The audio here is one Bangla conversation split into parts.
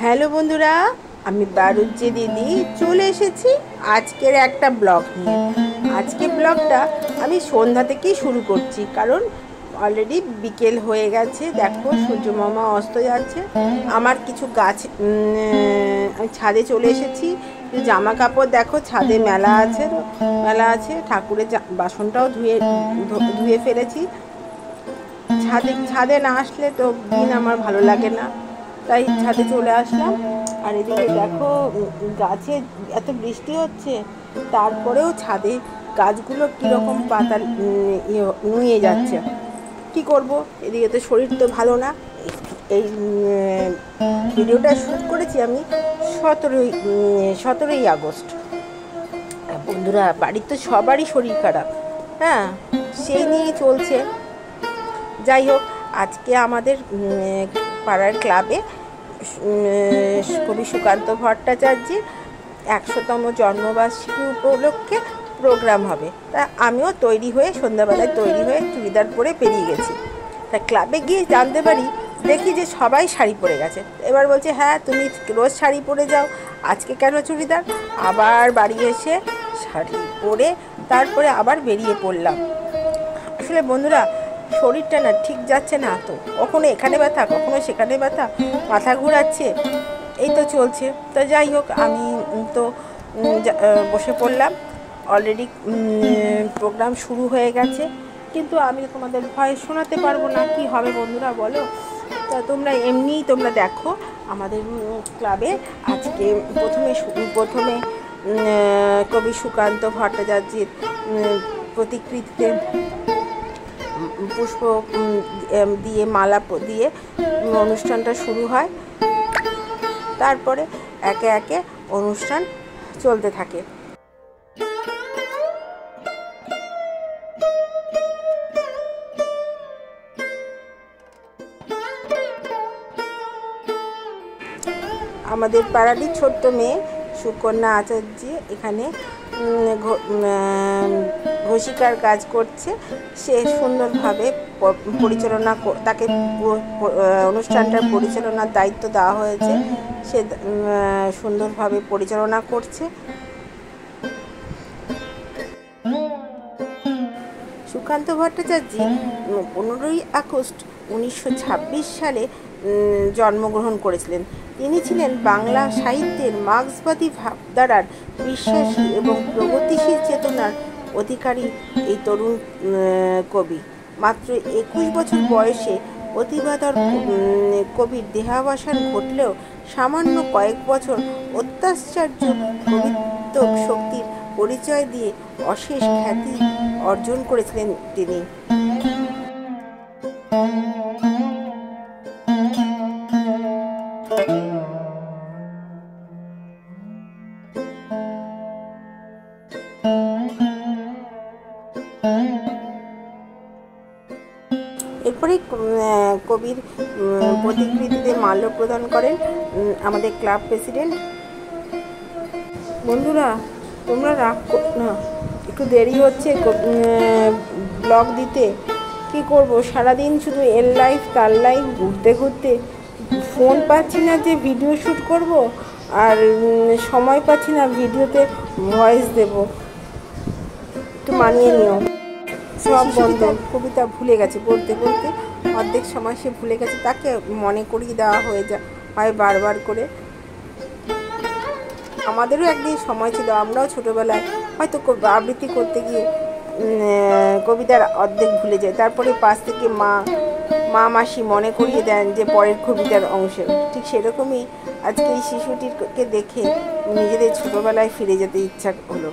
হ্যালো বন্ধুরা, আমি বারুজ্জি দিদি চলে এসেছি আজকের একটা ব্লগ নিয়ে। আজকে ব্লগটা আমি সন্ধ্যা থেকেই শুরু করছি, কারণ অলরেডি বিকেল হয়ে গেছে। দেখো সূর্য মামা অস্ত যাচ্ছে। আমার কিছু গাছ আমি ছাদে চলে এসেছি। জামা কাপড় দেখো ছাদে মেলা আছে। ঠাকুরের বাসনটাও ধুয়ে ফেলেছি। ছাদে না আসলে তো দিন আমার ভালো লাগে না, তাই ছাদে চলে আসলাম। আর এদিকে দেখো গাছে এত বৃষ্টি হচ্ছে, তারপরেও ছাদে গাছগুলো কীরকম পাতা নুয়ে যাচ্ছে। কি করব, এদিকে তো শরীর তো ভালো না। এই ভিডিওটা শ্যুট করেছি আমি 17ই আগস্ট। বন্ধুরা, বাড়ির তো সবারই শরীর খারাপ, হ্যাঁ, সেই নিয়েই চলছে। যাই হোক, আজকে আমাদের পাড়ার ক্লাবে কবি সুকান্ত ভট্টাচার্যের 100তম জন্মবার্ষিকী উপলক্ষে প্রোগ্রাম হবে। তা আমিও সন্ধ্যাবেলায় তৈরি হয়ে চুড়িদার পরে বেরিয়ে গেছি। তা ক্লাবে গিয়ে জানতে পারি, দেখি যে সবাই শাড়ি পরে গেছে। এবার বলছে, হ্যাঁ তুমি রোজ শাড়ি পরে যাও, আজকে কেন চুড়িদার? আবার বাড়ি এসে শাড়ি পরে তারপরে আবার বেরিয়ে পড়লাম। আসলে বন্ধুরা, শরীরটা না ঠিক যাচ্ছে না তো, কখনো এখানে ব্যথা, কখনো সেখানে ব্যথা, মাথা ঘোরাচ্ছে, এই তো চলছে। তো যাই হোক, আমি তো বসে পড়লাম। অলরেডি প্রোগ্রাম শুরু হয়ে গেছে, কিন্তু আমি তোমাদের ভয়েস শোনাতে পারবো না। কি হবে বন্ধুরা বলো? তা তোমরা দেখো আমাদের ক্লাবে আজকে প্রথমে কবি সুকান্ত ভট্টাচার্যের প্রতিকৃতিতে পুষ্প দিয়ে মালা দিয়ে অনুষ্ঠানটা শুরু হয়। তারপরে একে একে অনুষ্ঠান চলতে থাকে। আমাদের পাড়ারই ছোট্ট মেয়ে সুকন্যা আচার্য এখানে ঘোষিকার কাজ করছে। সে সুন্দরভাবে তাকে অনুষ্ঠানটার পরিচালনার দায়িত্ব দেওয়া হয়েছে। সে সুন্দরভাবে পরিচালনা করছে। সুকান্ত ভট্টাচার্য 15ই আগস্ট 1926 সালে জন্মগ্রহণ করেছিলেন। তিনি ছিলেন বাংলা সাহিত্যের মার্ক্সবাদী ভাবধারার বিশ্বাসী এবং প্রগতিশীল চেতনার অধিকারী এই তরুণ কবি। মাত্র 21 বছর বয়সে প্রতিভাধর কবির দেহাবসান ঘটলেও সামান্য কয়েক বছর অত্যাশ্চর্য কবিত্ব শক্তির পরিচয় দিয়ে অশেষ খ্যাতি অর্জন করেছিলেন তিনি। এরপরে কবির প্রতিকৃতিতে মাল্য প্রদান করেন আমাদের ক্লাব প্রেসিডেন্ট। বন্ধুরা, তোমরা রাগ না, একটু দেরি হচ্ছে ব্লগ দিতে। কি করব, সারাদিন শুধু এর লাইফ তার লাইফ ঘুরতে ফোন পাচ্ছি না যে ভিডিও শ্যুট করব, আর সময় পাচ্ছি না ভিডিওতে ভয়েস দেব। একটু মানিয়ে নিও। সব বন্ধ, কবিতা ভুলে গেছে বলতে অর্ধেক সময় সে ভুলে গেছে। তাকে মনে করিয়ে দেওয়া হয় বারবার করে। আমাদেরও একদিন সময় ছিল, আমরাও ছোটোবেলায় হয়তো আবৃত্তি করতে গিয়ে কবিতার অর্ধেক ভুলে যায়। তারপরে পাশ থেকে মাসি মনে করিয়ে দেন যে পরের কবিতার অংশ। ঠিক সেরকমই আজকে এই শিশুটিকে দেখে নিজেদের ছোটোবেলায় ফিরে যেতে ইচ্ছা হলো,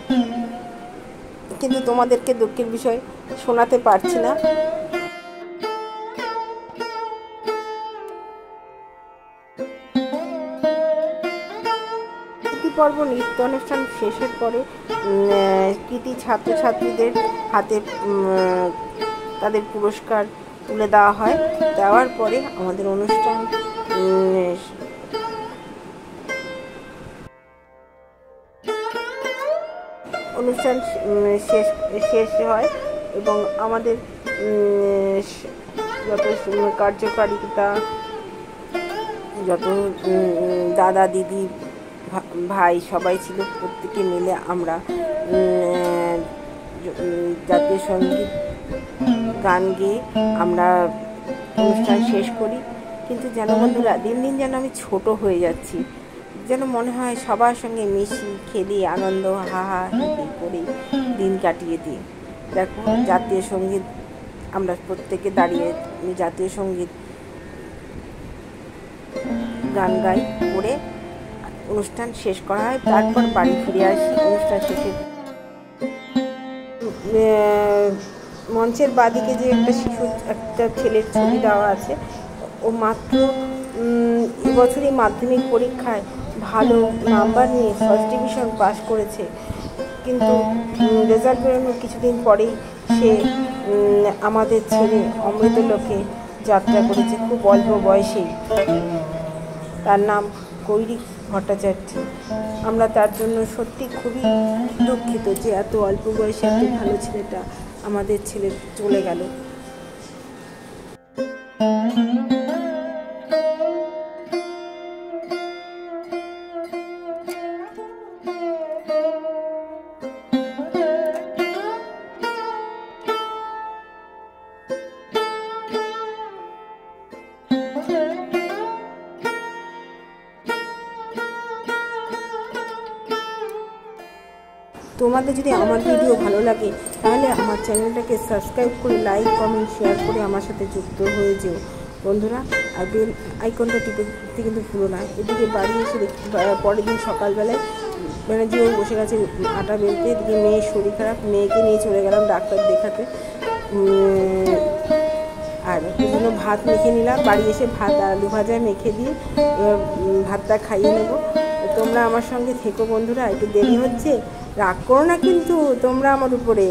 কিন্তু তোমাদেরকে দুঃখের বিষয় শোনাতে পারছি না। পর্ব নৃত্য অনুষ্ঠান শেষের পরে কৃতি ছাত্রছাত্রীদের হাতে তাদের পুরস্কার তুলে দেওয়া হয়। দেওয়ার পরে আমাদের অনুষ্ঠান শেষ হয় এবং আমাদের যত কার্যকারিতা যত দাদা দিদি ভাই সবাই ছিল, প্রত্যেকে মিলে আমরা জাতীয় সঙ্গীত গান গেয়ে আমরা অনুষ্ঠান শেষ করি। কিন্তু যেন বন্ধুরা দিন দিন যেন আমি ছোট হয়ে যাচ্ছি, যেন মনে হয় সবার সঙ্গে মিশি, খেলি, আনন্দ হাহা হেঁটে করে দিন কাটিয়ে দিই। দেখো জাতীয় সঙ্গীত আমরা প্রত্যেকে দাঁড়িয়ে জাতীয় সঙ্গীত গান গাই, করে অনুষ্ঠান শেষ করা হয়। তারপর বাড়ি ফিরে আসি। অনুষ্ঠান শেষে মঞ্চের বাদিকে যে একটা ছেলের ছবি দেওয়া আছে, ও মাত্র এবছরই মাধ্যমিক পরীক্ষায় ভালো নাম্বার নিয়ে ফার্স্ট ডিভিশন পাস করেছে, কিন্তু রেজাল্ট বেরোনোর কিছুদিন পরেই সে আমাদের ছেড়ে অমৃতলোকে যাত্রা করেছে, খুব অল্প বয়সেই। তার নাম কৈরিক ভট্টাচার্য। আমরা তার জন্য সত্যি খুবই দুঃখিত যে এত অল্প বয়সে এত ভালো ছেলেটা আমাদের ছেলে চলে গেল। তোমাদের যদি আমার ভিডিও ভালো লাগে তাহলে আমার চ্যানেলটাকে সাবস্ক্রাইব করে লাইক কমেন্ট শেয়ার করে আমার সাথে যুক্ত হয়ে যেও বন্ধুরা। আর বেল আইকনটা টিপে দিতে কিন্তু ভুলো না। এদিকে বাড়ি এসে পরের দিন সকালবেলায় ব্যানার্জিও বসে গেছে আটা বেলতে, এদিকে মেয়ের শরীর খারাপ, মেয়েকে নিয়ে চলে গেলাম ডাক্তার দেখাতে। আর ওই জন্য ভাত মেখে নিলাম, বাড়ি এসে ভাত আলু ভাজা মেখে দিয়ে ভাতটা খাইয়ে নেবো। তোমরা আমার সঙ্গে থেকো বন্ধুরা, একটু দেরি হচ্ছে, রাগ করো না কিন্তু তোমরা আমার উপরে।